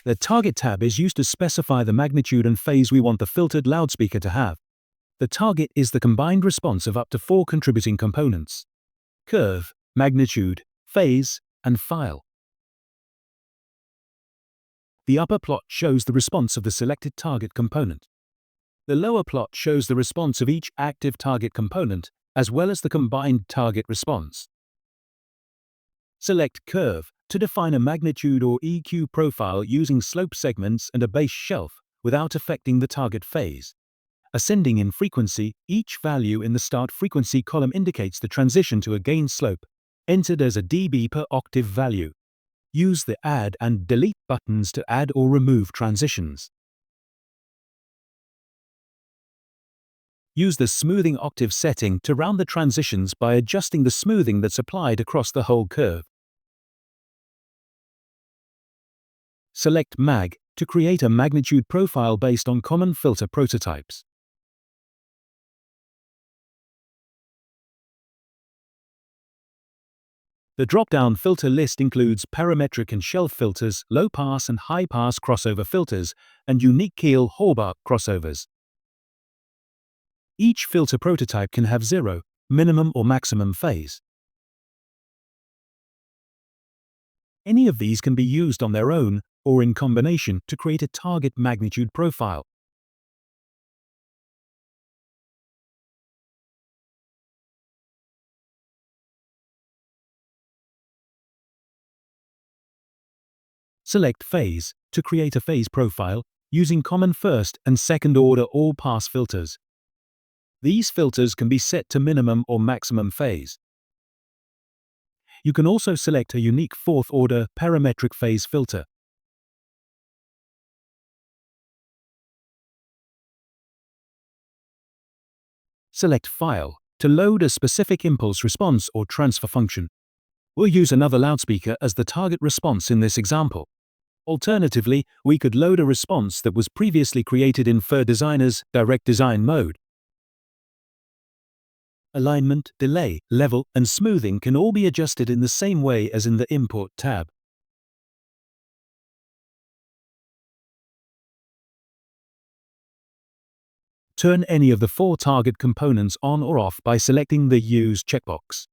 The Target tab is used to specify the magnitude and phase we want the filtered loudspeaker to have. The target is the combined response of up to 4 contributing components: curve, magnitude, phase, and file. The upper plot shows the response of the selected target component. The lower plot shows the response of each active target component, as well as the combined target response. Select Curve to define a magnitude or EQ profile using slope segments and a base shelf without affecting the target phase. Ascending in frequency, each value in the start frequency column indicates the transition to a gain slope, entered as a dB per octave value. Use the Add and Delete buttons to add or remove transitions. Use the Smoothing Octave setting to round the transitions by adjusting the smoothing that's applied across the whole curve. Select Mag to create a magnitude profile based on common filter prototypes. The drop-down filter list includes parametric and shelf filters, low-pass and high-pass crossover filters, and unique Keel-Horbach crossovers. Each filter prototype can have 0, minimum or maximum phase. Any of these can be used on their own or in combination to create a target magnitude profile. Select Phase to create a phase profile using common first and second order all-pass filters. These filters can be set to minimum or maximum phase. You can also select a unique fourth-order parametric phase filter. Select File to load a specific impulse response or transfer function. We'll use another loudspeaker as the target response in this example. Alternatively, we could load a response that was previously created in FIR Designer's Direct Design mode. Alignment, delay, level, and smoothing can all be adjusted in the same way as in the Import tab. Turn any of the 4 target components on or off by selecting the Use checkbox.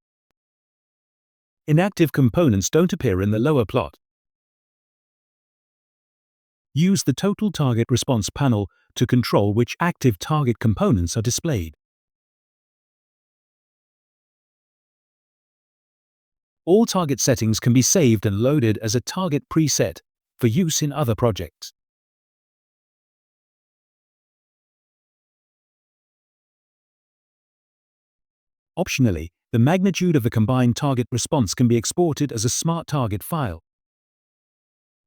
Inactive components don't appear in the lower plot. Use the Total Target Response panel to control which active target components are displayed. All target settings can be saved and loaded as a target preset for use in other projects. Optionally, the magnitude of the combined target response can be exported as a Smaart target file.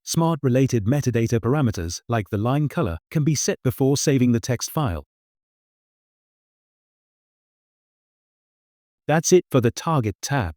Smaart-related metadata parameters, like the line color, can be set before saving the text file. That's it for the Target tab.